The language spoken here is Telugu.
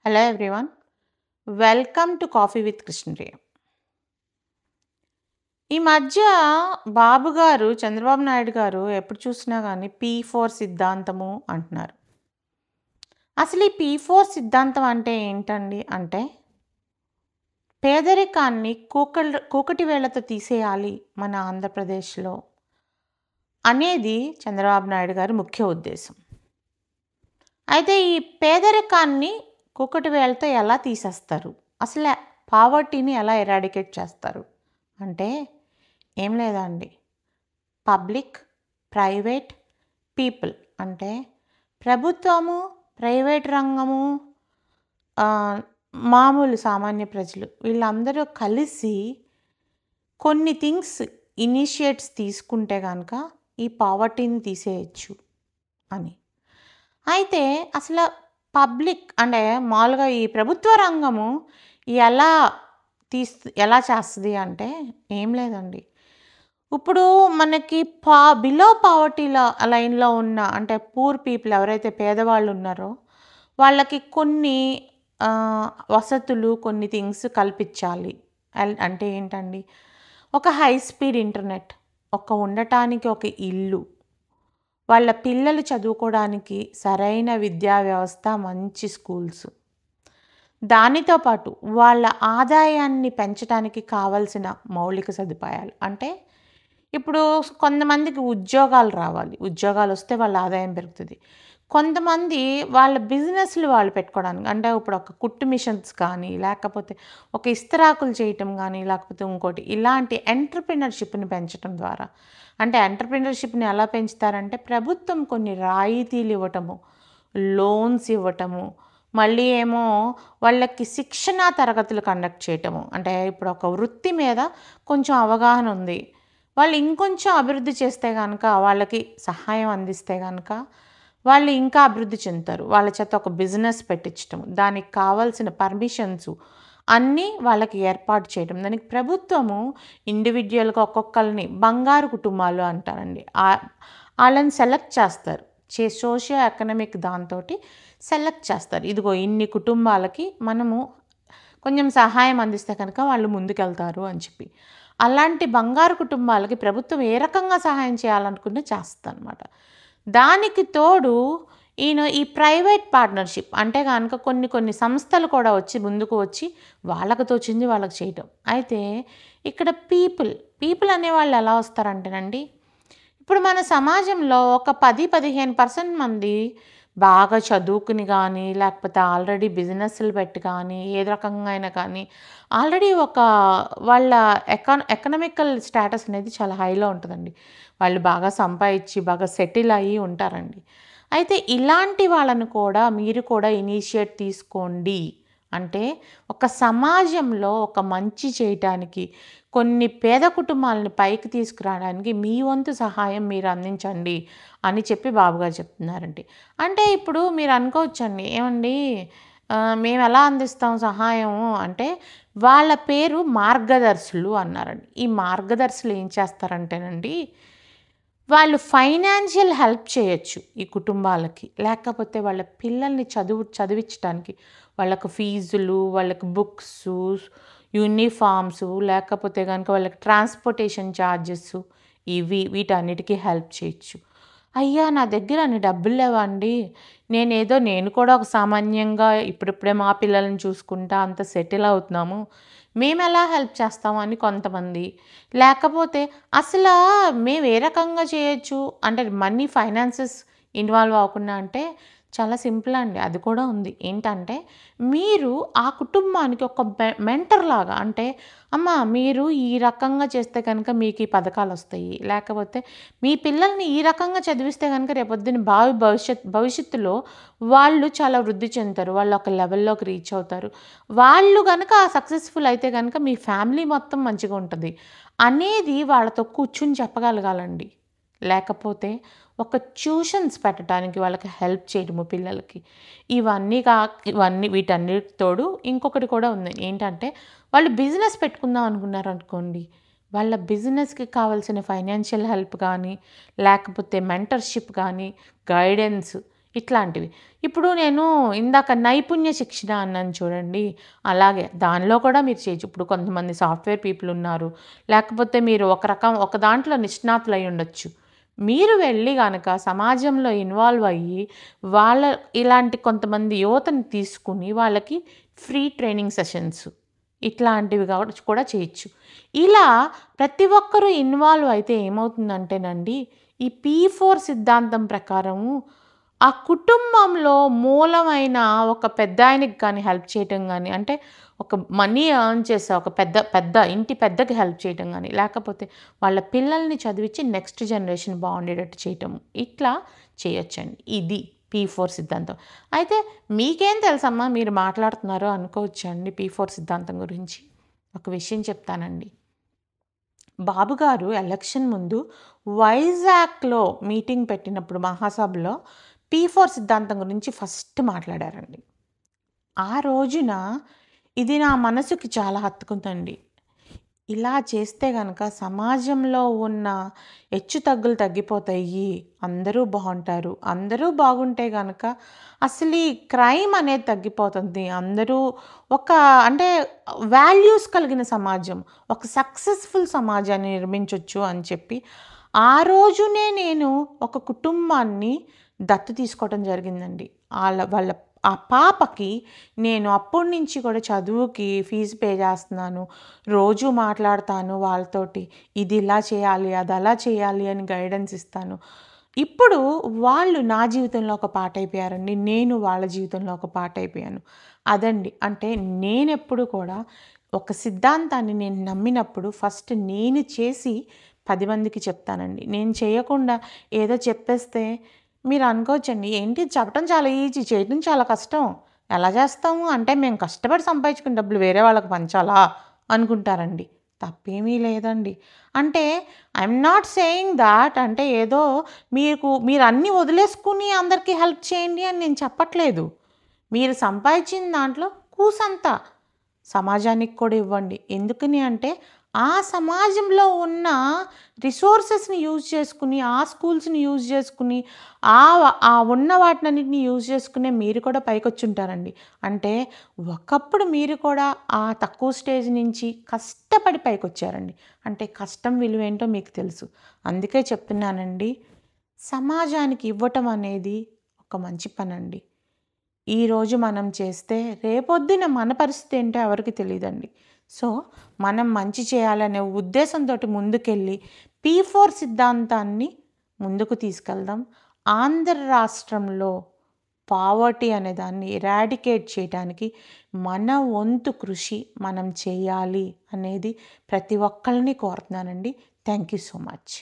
Hello everyone. Welcome to coffee with Krishnapriya. ఈ మధ్య బాబు గారు, చంద్రబాబు నాయుడు గారు ఎప్పుడు చూసినా గానీ P4 సిద్ధాంతము అంటున్నారు. అసలు ఈ P4 సిద్ధాంతం అంటే ఏంటండి అంటే, పేదరికాన్ని కూకటి వేళ్ళతో తీసేయాలి మన ఆంధ్రప్రదేశ్‌లో అనేది చంద్రబాబు నాయుడు గారి ముఖ్య ఉద్దేశం. అయితే ఈ పేదరికాన్ని కూకటి వేళ్ళతో ఎలా తీసేస్తారు? అసలు పావర్టీని ఎలా ఎరాడికేట్ చేస్తారు? అంటే ఏం లేదండి. పబ్లిక్, ప్రైవేట్, పీపుల్ అంటే ప్రభుత్వము, ప్రైవేట్ రంగము, మామూలు సామాన్య ప్రజలు వీళ్ళందరూ కలిసి కొన్ని థింగ్స్ ఇనిషియేట్స్ తీసుకుంటే కనుక ఈ పావర్టీని తీసేయచ్చు అని. అయితే అసలు పబ్లిక్ అంటే మామూలుగా ఈ ప్రభుత్వ రంగము ఎలా ఎలా చేస్తుంది అంటే ఏం లేదండి. ఇప్పుడు మనకి బిలో పావర్టీ లైన్‌లో ఉన్న అంటే పూర్ పీపుల్ ఎవరైతే పేదవాళ్ళు ఉన్నారో వాళ్ళకి కొన్ని వసతులు, కొన్ని థింగ్స్ కల్పించాలి. అంటే ఏంటండి, ఒక హై స్పీడ్ ఇంటర్నెట్, ఉండటానికి ఒక ఇల్లు, వాళ్ళ పిల్లలు చదువుకోవడానికి సరైన విద్యా వ్యవస్థ, మంచి స్కూల్స్, దానితో పాటు వాళ్ళ ఆదాయాన్ని పెంచడానికి కావాల్సిన మౌలిక సదుపాయాలు. అంటే ఇప్పుడు కొంతమందికి ఉద్యోగాలు రావాలి. ఉద్యోగాలు వస్తే వాళ్ళ ఆదాయం పెరుగుతుంది. కొంతమంది వాళ్ళ బిజినెస్‌లు వాళ్ళు పెట్టుకోవడానికి అంటే ఇప్పుడు ఒక కుట్టు మిషన్స్ కానీ, లేకపోతే ఒక ఇస్తరాకులు చేయటం కానీ, లేకపోతే ఇంకోటి ఇలాంటి ఎంటర్‌ప్రెన్యూర్‌షిప్‌ని పెంచడం ద్వారా, అంటే ఎంటర్‌ప్రెన్యూర్‌షిప్‌ని ఎలా పెంచుతారంటే ప్రభుత్వం కొన్ని రాయితీలు ఇవ్వటము, లోన్స్ ఇవ్వటము, మళ్ళీ ఏమో వాళ్ళకి శిక్షణా తరగతులు కండక్ట్ చేయటము. అంటే ఇప్పుడు ఒక వృత్తి మీద కొంచెం అవగాహన ఉంది, వాళ్ళు ఇంకొంచెం అభివృద్ధి చేస్తే గనక, వాళ్ళకి సహాయం అందిస్తే గనక వాళ్ళు ఇంకా అభివృద్ధి చెందుతారు. వాళ్ళ చేత ఒక బిజినెస్ పెట్టించటం, దానికి కావాల్సిన పర్మిషన్స్ అన్నీ వాళ్ళకి ఏర్పాటు చేయడం. దానికి ప్రభుత్వము ఇండివిడ్యువల్‌గా ఒక్కొక్కళ్ళని బంగారు కుటుంబాలు అంటారండి. ఆళ్ళని సెలెక్ట్ చేస్తారు. సోషియో ఎకనామిక్ దాంతోటి సెలెక్ట్ చేస్తారు. ఇదిగో ఇన్ని కుటుంబాలకి మనము కొంచెం సహాయం అందిస్తే కనుక వాళ్ళు ముందుకెళ్తారు అని చెప్పి. అలాంటి బంగారు కుటుంబాలకి ప్రభుత్వం ఏ రకంగా సహాయం చేయాలనుకున్నా చేస్తదనమాట. దానికి తోడు ఈ ప్రైవేట్ పార్ట్నర్‌షిప్ అంటే గనక కొన్ని సంస్థలు కూడా ముందుకు వచ్చి వాళ్ళకి తోచింది వాళ్ళకి చేయటం. అయితే ఇక్కడ పీపుల్ అనేవాళ్ళు ఎలా వస్తారంటేనండి, ఇప్పుడు మన సమాజంలో ఒక 15% మంది బాగా చదువుకుని కానీ, లేకపోతే ఆల్రెడీ బిజినెస్‌లు పెట్టి కానీ, ఏ రకంగా అయినా కానీ ఆల్రెడీ వాళ్ళ ఎకనామికల్ స్టేటస్ అనేది చాలా హైలో ఉంటుందండి. వాళ్ళు బాగా సంపాదించి, బాగా సెటిల్ అయ్యి ఉంటారండి. అయితే ఇలాంటి వాళ్ళను కూడా మీరు కూడా ఇనిషియేట్ తీసుకోండి. అంటే ఒక సమాజంలో ఒక మంచి చేయటానికి, కొన్ని పేద కుటుంబాలను పైకి తీసుకురావడానికి మీ వంతు సహాయం మీరు అందించండి అని చెప్పి బాబుగారు చెప్తున్నారండి. అంటే ఇప్పుడు మీరు అనుకోవచ్చండి, ఏమండి మేము ఎలా అందిస్తాం సహాయము అంటే, వాళ్ళ పేరు మార్గదర్శులు అన్నారండి. ఈ మార్గదర్శులు ఏం చేస్తారంటేనండి, వాళ్ళు ఫైనాన్షియల్ హెల్ప్ చేయొచ్చు ఈ కుటుంబాలకి. లేకపోతే వాళ్ళ పిల్లల్ని చదివించటానికి వాళ్ళకు ఫీజులు, వాళ్ళకి బుక్సు, యూనిఫార్మ్సు, లేకపోతే గనుక వాళ్ళకి ట్రాన్స్‌పోర్టేషన్ చార్జెసు వీటన్నిటికీ హెల్ప్ చేయొచ్చు. అయ్యా! నా దగ్గర అన్ని డబ్బులు లేవండి. నేను కూడా ఒక సామాన్యంగా ఇప్పుడిప్పుడే మా పిల్లల్ని చూసుకుంటా అంత సెటిల్ అవుతున్నాము, మేమెలా హెల్ప్ చేస్తాము అని కొంతమంది. లేకపోతే అసలా మేము ఏ రకంగా చేయొచ్చు అంటే మనీ ఫైనాన్సెస్ ఇన్వాల్వ్ అవ్వకుండా అంటే చాలా సింపుల్ అండి. అది కూడా ఉంది. ఏంటంటే మీరు ఆ కుటుంబానికి ఒక మెంటర్ లాగా, అంటే అమ్మ మీరు ఈ రకంగా చేస్తే కనుక మీకు ఈ పథకాలొస్తాయి. లేకపోతే మీ పిల్లల్ని ఈ రకంగా చదివిస్తే గనుక రేపొద్దున భవిష్యత్తులో వాళ్ళు చాలా వృద్ధి చెందుతారు. వాళ్ళు ఒక లెవెల్‌లోకి రీచ్ అవుతారు. వాళ్ళు గనక సక్సెస్‌ఫుల్ అయితే గనక మీ ఫ్యామిలీ మొత్తం మంచిగా ఉంటది అనేది వాళ్ళతో కూర్చొని చెప్పగలగాలండి. లేకపోతే ఒక ట్యూషన్స్ పెట్టడానికి వాళ్ళకి హెల్ప్ చేయడము పిల్లలకి. వీటన్నిటికి తోడు ఇంకొకటి కూడా ఉంది. ఏంటంటే వాళ్ళు బిజినెస్ పెట్టుకుందాం అనుకున్నారనుకోండి, వాళ్ళ బిజినెస్‌కి కావాల్సిన ఫైనాన్షియల్ హెల్ప్ కానీ, లేకపోతే మెంటర్‌షిప్ కానీ, గైడెన్స్ ఇట్లాంటివి. ఇప్పుడు నేను ఇందాక నైపుణ్య శిక్షణ అన్నాను చూడండి. అలాగే దానిలో కూడా మీరు చేయొచ్చు. ఇప్పుడు కొంతమంది సాఫ్ట్‌వేర్ పీపుల్ ఉన్నారు. లేకపోతే మీరు ఒక దాంట్లో నిష్ణాతులై ఉండొచ్చు. మీరు వెళ్ళి గనక సమాజంలో ఇన్వాల్వ్ అయ్యి, వాళ్ళ ఇలాంటి కొంతమంది యువతని తీసుకొని వాళ్ళకి ఫ్రీ ట్రైనింగ్ సెషన్స్ ఇట్లాంటివి కూడా చేయొచ్చు. ఇలా ప్రతి ఒక్కరు ఇన్వాల్వ్ అయితే ఏమవుతుందంటేనండి, ఈ P4 సిద్ధాంతం ప్రకారము ఆ కుటుంబంలో మూలమైన ఒక పెద్దాయనకి గాని హెల్ప్ చేయటం గాని, అంటే ఒక మనీ ఎర్న్ చేసే ఒక పెద్ద ఇంటి పెద్దకి హెల్ప్ చేయటం గాని, లేకపోతే వాళ్ళ పిల్లల్ని చదివించి నెక్స్ట్ జనరేషన్ బాగుండేటట్టు చేయటం. ఇట్లా చేయొచ్చండి. ఇది P4 సిద్ధాంతం. అయితే మీకేం తెలుసమ్మా మీరు మాట్లాడుతున్నారో అనుకోవచ్చండి P4 సిద్ధాంతం గురించి. ఒక విషయం చెప్తానండి. బాబుగారు ఎలక్షన్ ముందు వైజాగ్‌లో మీటింగ్ పెట్టినప్పుడు మహాసభలో P4 సిద్ధాంతం గురించి ఫస్ట్ మాట్లాడారండి. ఆ రోజున ఇది నా మనసుకి చాలా హత్తుకుందండి. ఇలా చేస్తే గనక సమాజంలో ఉన్న హెచ్చుతగ్గులు తగ్గిపోతాయి. అందరూ బావుంటారు. అందరూ బాగుంటే గనక అసలు ఈ క్రైమ్ అనేది తగ్గిపోతుంది. అందరూ ఒక అంటే వాల్యూస్ కలిగిన సమాజం, ఒక సక్సెస్‌ఫుల్ సమాజాన్ని నిర్మించొచ్చు అని చెప్పి, ఆ రోజునే నేను ఒక కుటుంబాన్ని దత్తు తీసుకోవడం జరిగిందండి. వాళ్ళ ఆ పాపకి నేను అప్పటి నుంచి కూడా చదువుకి ఫీజు పే చేస్తున్నాను. రోజూ మాట్లాడతాను వాళ్ళతోటి. ఇది ఇలా చేయాలి, అది అలా చేయాలి అని గైడెన్స్ ఇస్తాను. ఇప్పుడు వాళ్ళు నా జీవితంలో ఒక పార్ట్ అయిపోయారండి. నేను వాళ్ళ జీవితంలో ఒక పార్ట్ అయిపోయాను. అదండి. అంటే నేనెప్పుడు కూడా ఒక సిద్ధాంతాన్ని నేను నమ్మినప్పుడు ఫస్ట్ నేను చేసి 10 మందికి చెప్తానండి. నేను చేయకుండా ఏదో చెప్పేస్తే మీరు అనుకోవచ్చండి, ఏంటి చెప్పటం చాలా ఈజీ, చేయటం చాలా కష్టం. ఎలా చేస్తాము? అంటే మేము కష్టపడి సంపాదించుకున్న డబ్బులు వేరే వాళ్ళకి పంచాలా? అనుకుంటారండి. తప్పేమీ లేదండి. అంటే ఐయామ్ నాట్ సేయింగ్ థాట్ అంటే ఏదో మీరు అన్నీ వదిలేసుకొని అందరికీ హెల్ప్ చేయండి అని నేను చెప్పట్లేదు. మీరు సంపాదించిన దాంట్లో కూసంత సమాజానికి కూడా ఇవ్వండి. ఎందుకని అంటే ఆ సమాజంలో ఉన్న రిసోర్సెస్‌ని యూజ్ చేసుకొని, ఆ స్కూల్స్‌ని యూజ్ చేసుకొని, ఆ ఉన్న వాటినన్నిటిని యూజ్ చేసుకునే మీరు కూడా పైకొచ్చుంటారండి. అంటే ఒకప్పుడు మీరు కూడా ఆ తక్కువ స్టేజ్ నుంచి కష్టపడి పైకొచ్చారండి. అంటే కష్టం విలువేంటో మీకు తెలుసు. అందుకే చెప్తున్నానండి, సమాజానికి ఇవ్వటం అనేది ఒక మంచి పనండి. ఈరోజు మనం చేస్తే రేపొద్దున మన పరిస్థితి ఏంటో ఎవరికీ తెలీదండి. సో, మనం మంచి చేయాలనే ఉద్దేశంతోటి ముందుకెళ్ళి P4 సిద్ధాంతాన్ని ముందుకు తీసుకెళ్దాం. ఆంధ్ర రాష్ట్రంలో పావర్టీ అనే దాన్ని ఎరాడికేట్ చేయటానికి మన వంతు కృషి మనం చేయాలి అనేది ప్రతి ఒక్కళ్ళని కోరుతున్నానండి. Thank you so much.